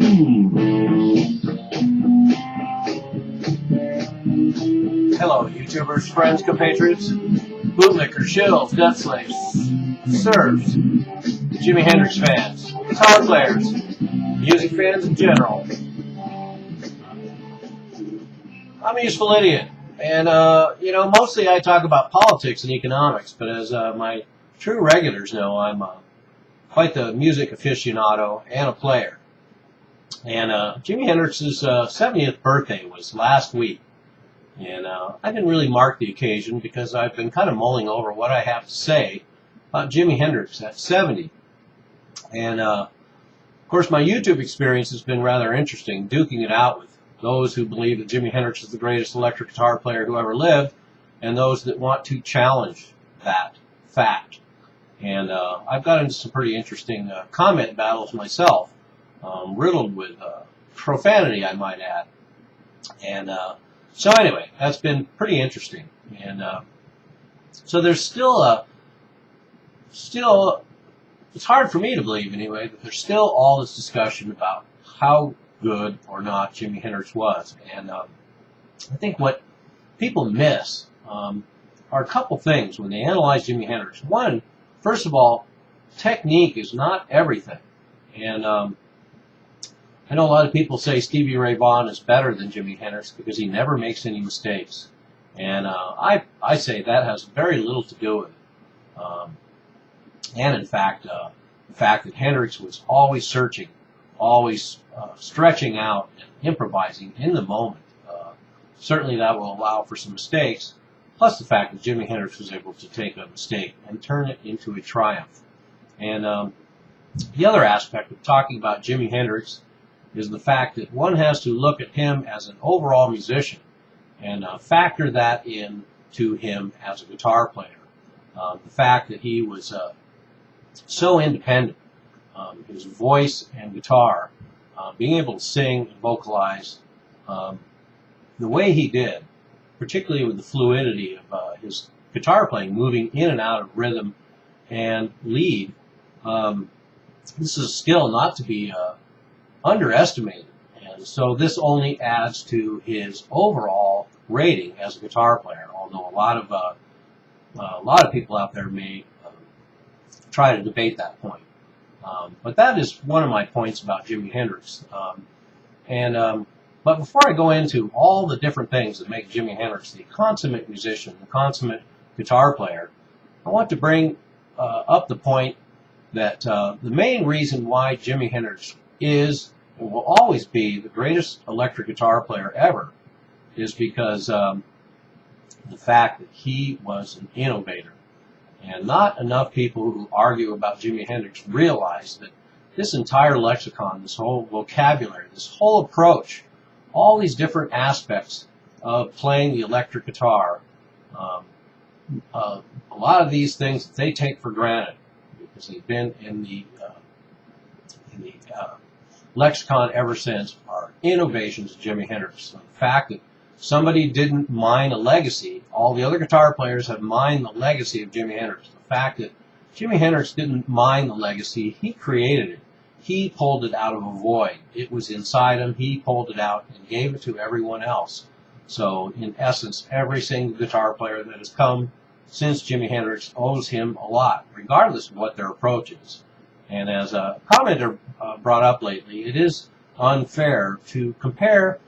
Hello, YouTubers, friends, compatriots, bootlickers, shills, death slaves, serfs, Jimi Hendrix fans, guitar players, music fans in general. I'm a useful idiot, and mostly I talk about politics and economics, but as my true regulars know, I'm quite the music aficionado and a player. And Jimi Hendrix's 70th birthday was last week. And I didn't really mark the occasion because I've been kind of mulling over what I have to say about Jimi Hendrix at 70. And, of course, my YouTube experience has been rather interesting, duking it out with those who believe that Jimi Hendrix is the greatest electric guitar player who ever lived, and those that want to challenge that fact. And I've got into some pretty interesting comment battles myself, riddled with profanity, I might add. And so anyway, that's been pretty interesting. And so there's still, it's hard for me to believe anyway, that there's still all this discussion about how good or not Jimi Hendrix was. And I think what people miss are a couple things when they analyze Jimi Hendrix. One, first of all, technique is not everything. And I know a lot of people say Stevie Ray Vaughan is better than Jimi Hendrix because he never makes any mistakes. And I say that has very little to do with it. And in fact, the fact that Hendrix was always searching, always stretching out and improvising in the moment, certainly that will allow for some mistakes, plus the fact that Jimi Hendrix was able to take a mistake and turn it into a triumph. And the other aspect of talking about Jimi Hendrix is the fact that one has to look at him as an overall musician and factor that in to him as a guitar player. The fact that he was so independent, his voice and guitar, being able to sing and vocalize the way he did, particularly with the fluidity of his guitar playing, moving in and out of rhythm and lead. This is a skill not to be underestimated, and so this only adds to his overall rating as a guitar player. Although a lot of people out there may try to debate that point, but that is one of my points about Jimi Hendrix. But before I go into all the different things that make Jimi Hendrix the consummate musician, the consummate guitar player, I want to bring up the point that the main reason why Jimi Hendrix is and will always be the greatest electric guitar player ever is because the fact that he was an innovator. And not enough people who argue about Jimi Hendrix realize that this entire lexicon, this whole vocabulary, this whole approach, all these different aspects of playing the electric guitar, a lot of these things that they take for granted because they've been in the lexicon ever since are innovations of Jimi Hendrix. So the fact that somebody didn't mine a legacy, all the other guitar players have mined the legacy of Jimi Hendrix. The fact that Jimi Hendrix didn't mine the legacy, he created it. He pulled it out of a void. It was inside him. He pulled it out and gave it to everyone else. So in essence, every single guitar player that has come since Jimi Hendrix owes him a lot, regardless of what their approach is. And as a commenter brought up lately, it is unfair to compare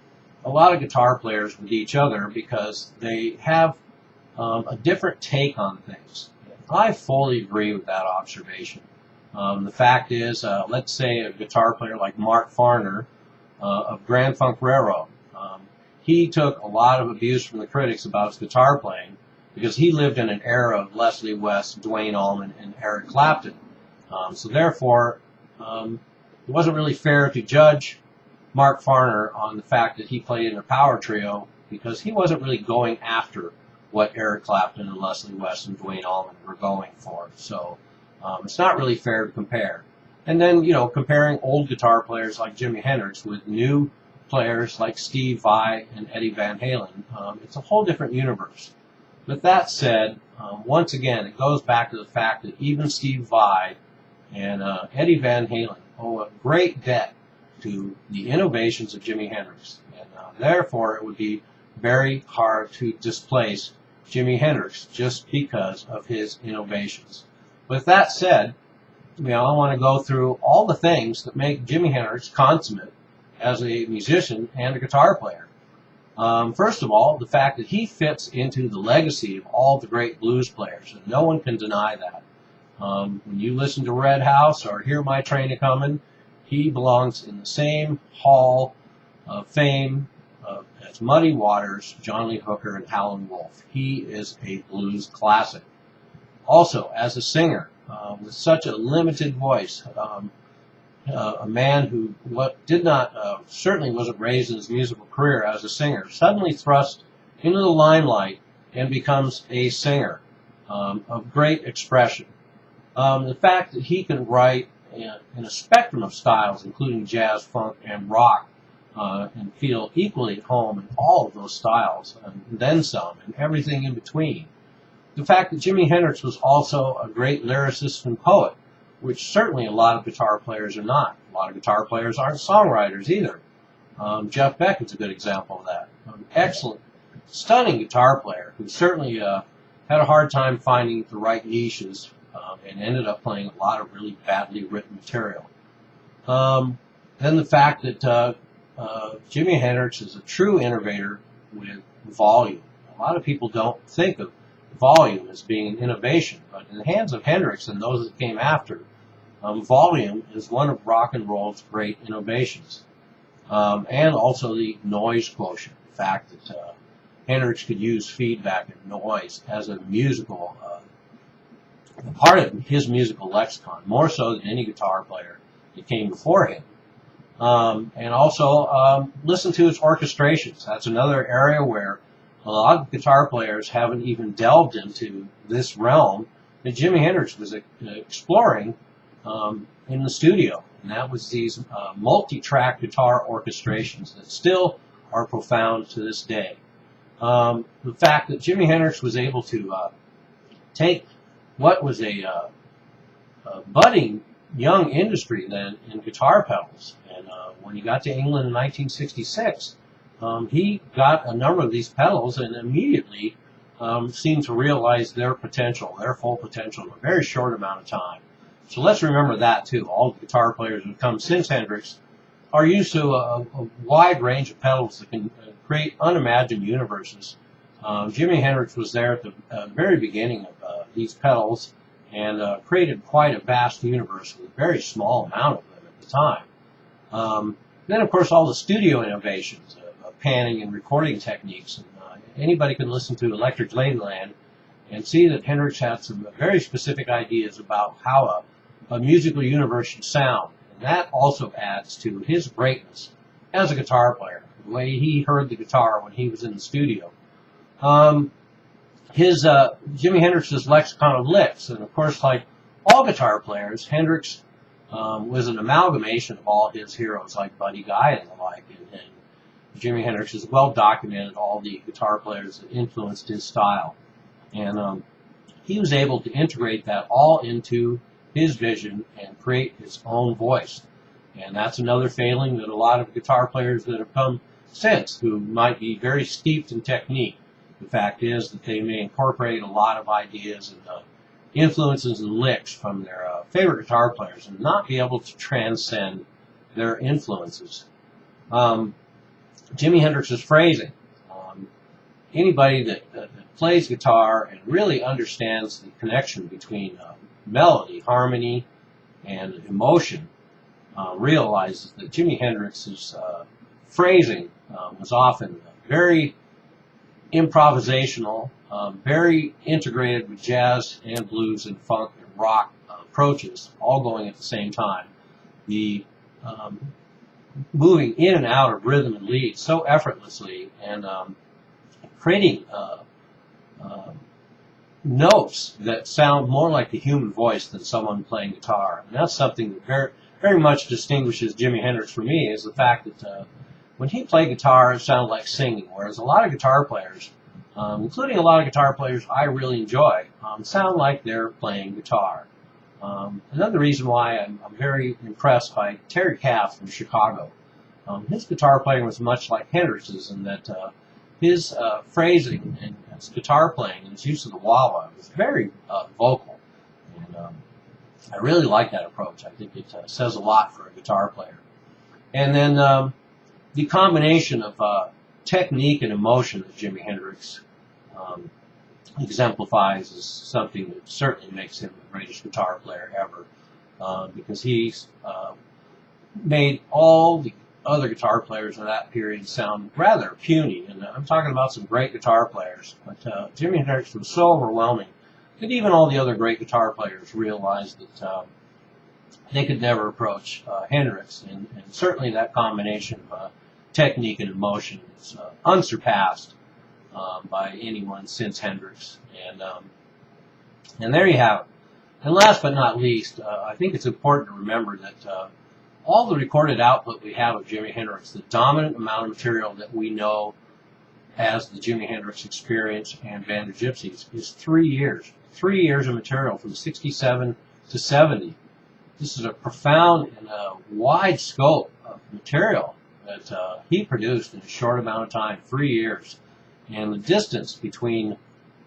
a lot of guitar players with each other because they have a different take on things. I fully agree with that observation. The fact is, let's say a guitar player like Mark Farner of Grand Funk Railroad, he took a lot of abuse from the critics about his guitar playing because he lived in an era of Leslie West, Duane Allman, and Eric Clapton. So therefore, it wasn't really fair to judge Mark Farner on the fact that he played in a power trio because he wasn't really going after what Eric Clapton and Leslie West and Duane Allman were going for. So it's not really fair to compare. And then, comparing old guitar players like Jimi Hendrix with new players like Steve Vai and Eddie Van Halen, it's a whole different universe. With that said, once again, it goes back to the fact that even Steve Vai and Eddie Van Halen owe a great debt to the innovations of Jimi Hendrix. And therefore, it would be very hard to displace Jimi Hendrix just because of his innovations. With that said, I want to go through all the things that make Jimi Hendrix consummate as a musician and a guitar player. First of all, the fact that he fits into the legacy of all the great blues players, and no one can deny that. When you listen to Red House or Hear My Train A-Comin', he belongs in the same hall of fame as Muddy Waters, John Lee Hooker, and Howlin' Wolf. He is a blues classic. Also, as a singer, with such a limited voice, a man who certainly wasn't raised in his musical career as a singer, suddenly thrust into the limelight and becomes a singer of great expression. The fact that he can write in a spectrum of styles, including jazz, funk, and rock, and feel equally at home in all of those styles, and then some, and everything in between. The fact that Jimi Hendrix was also a great lyricist and poet, which certainly a lot of guitar players are not. A lot of guitar players aren't songwriters either. Jeff Beck is a good example of that. Excellent, stunning guitar player who certainly had a hard time finding the right niches and ended up playing a lot of really badly written material. Then the fact that Jimi Hendrix is a true innovator with volume. A lot of people don't think of volume as being an innovation, but in the hands of Hendrix and those that came after, volume is one of rock and roll's great innovations. And also the noise quotient, the fact that Hendrix could use feedback and noise as a musical part of his musical lexicon, more so than any guitar player that came before him. And also listen to his orchestrations. That's another area where a lot of guitar players haven't even delved into this realm that Jimi Hendrix was exploring in the studio. And that was these multi-track guitar orchestrations that still are profound to this day. The fact that Jimi Hendrix was able to take what was a budding young industry then in guitar pedals, and when he got to England in 1966, he got a number of these pedals and immediately seemed to realize their potential, their full potential, in a very short amount of time. So let's remember that too. All the guitar players who have come since Hendrix are used to a wide range of pedals that can create unimagined universes. Jimi Hendrix was there at the very beginning of these pedals and created quite a vast universe with a very small amount of them at the time. Then, of course, all the studio innovations of panning and recording techniques. And, anybody can listen to Electric Ladyland and see that Hendrix had some very specific ideas about how a musical universe should sound. And that also adds to his greatness as a guitar player, the way he heard the guitar when he was in the studio. Jimi Hendrix's lexicon of licks, and of course, like all guitar players, Hendrix was an amalgamation of all his heroes like Buddy Guy and the like, and Jimi Hendrix has well documented all the guitar players that influenced his style, and he was able to integrate that all into his vision and create his own voice. And that's another failing that a lot of guitar players that have come since, who might be very steeped in technique, the fact is that they may incorporate a lot of ideas and influences and licks from their favorite guitar players and not be able to transcend their influences. Jimi Hendrix's phrasing. Anybody that plays guitar and really understands the connection between melody, harmony, and emotion realizes that Jimi Hendrix's phrasing was often very improvisational, very integrated with jazz and blues and funk and rock approaches, all going at the same time. The moving in and out of rhythm and lead so effortlessly, and creating notes that sound more like the human voice than someone playing guitar. And that's something that very, very much distinguishes Jimi Hendrix for me, is the fact that when he played guitar, it sounded like singing, whereas a lot of guitar players, including a lot of guitar players I really enjoy, sound like they're playing guitar. Another reason why I'm very impressed by Terry Kath from Chicago. His guitar playing was much like Hendrix's in that his phrasing and his guitar playing and his use of the wah-wah was very vocal. And I really like that approach. I think it says a lot for a guitar player. And then the combination of technique and emotion that Jimi Hendrix exemplifies is something that certainly makes him the greatest guitar player ever, because he's made all the other guitar players of that period sound rather puny. And I'm talking about some great guitar players, but Jimi Hendrix was so overwhelming that even all the other great guitar players realized that they could never approach Hendrix, and certainly that combination of technique and emotion is unsurpassed by anyone since Hendrix. And there you have it. And last but not least, I think it's important to remember that all the recorded output we have of Jimi Hendrix, the dominant amount of material that we know as the Jimi Hendrix Experience and Band of Gypsies, is 3 years. 3 years of material from 67 to 70. This is a profound and a wide scope of material that he produced in a short amount of time, 3 years. And the distance between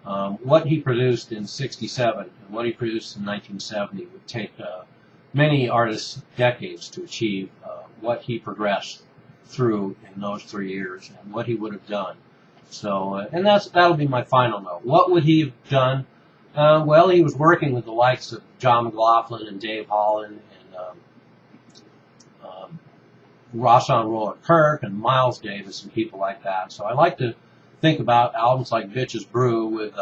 what he produced in 67 and what he produced in 1970 would take many artists decades to achieve what he progressed through in those 3 years and what he would have done. So, and that'll be my final note. What would he have done? Well, he was working with the likes of John McLaughlin and Dave Holland and Rosson Roller Kirk and Miles Davis and people like that. So I like to think about albums like Bitch's Brew with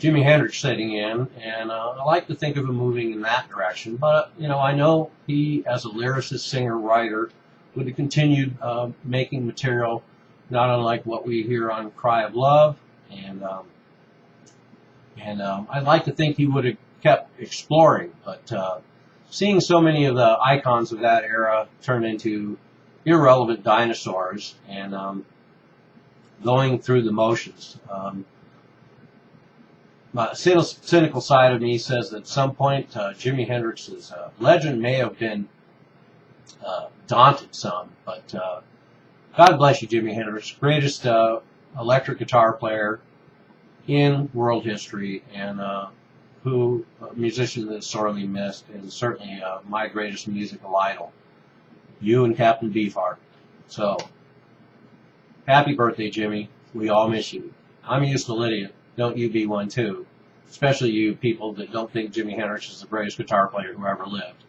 Jimi Hendrix sitting in, and I like to think of him moving in that direction. But, you know, I know he, as a lyricist, singer, writer, would have continued making material not unlike what we hear on Cry of Love, and I'd like to think he would have kept exploring, but seeing so many of the icons of that era turn into irrelevant dinosaurs and going through the motions. My cynical side of me says that at some point Jimi Hendrix's legend may have been daunted some, but God bless you, Jimi Hendrix, greatest electric guitar player in world history, and a musician that's sorely missed, and certainly my greatest musical idol. You and Captain Beefheart. So, happy birthday, Jimmy. We all miss you. I'm used to Lydia. Don't you be one too. Especially you people that don't think Jimi Hendrix is the greatest guitar player who ever lived.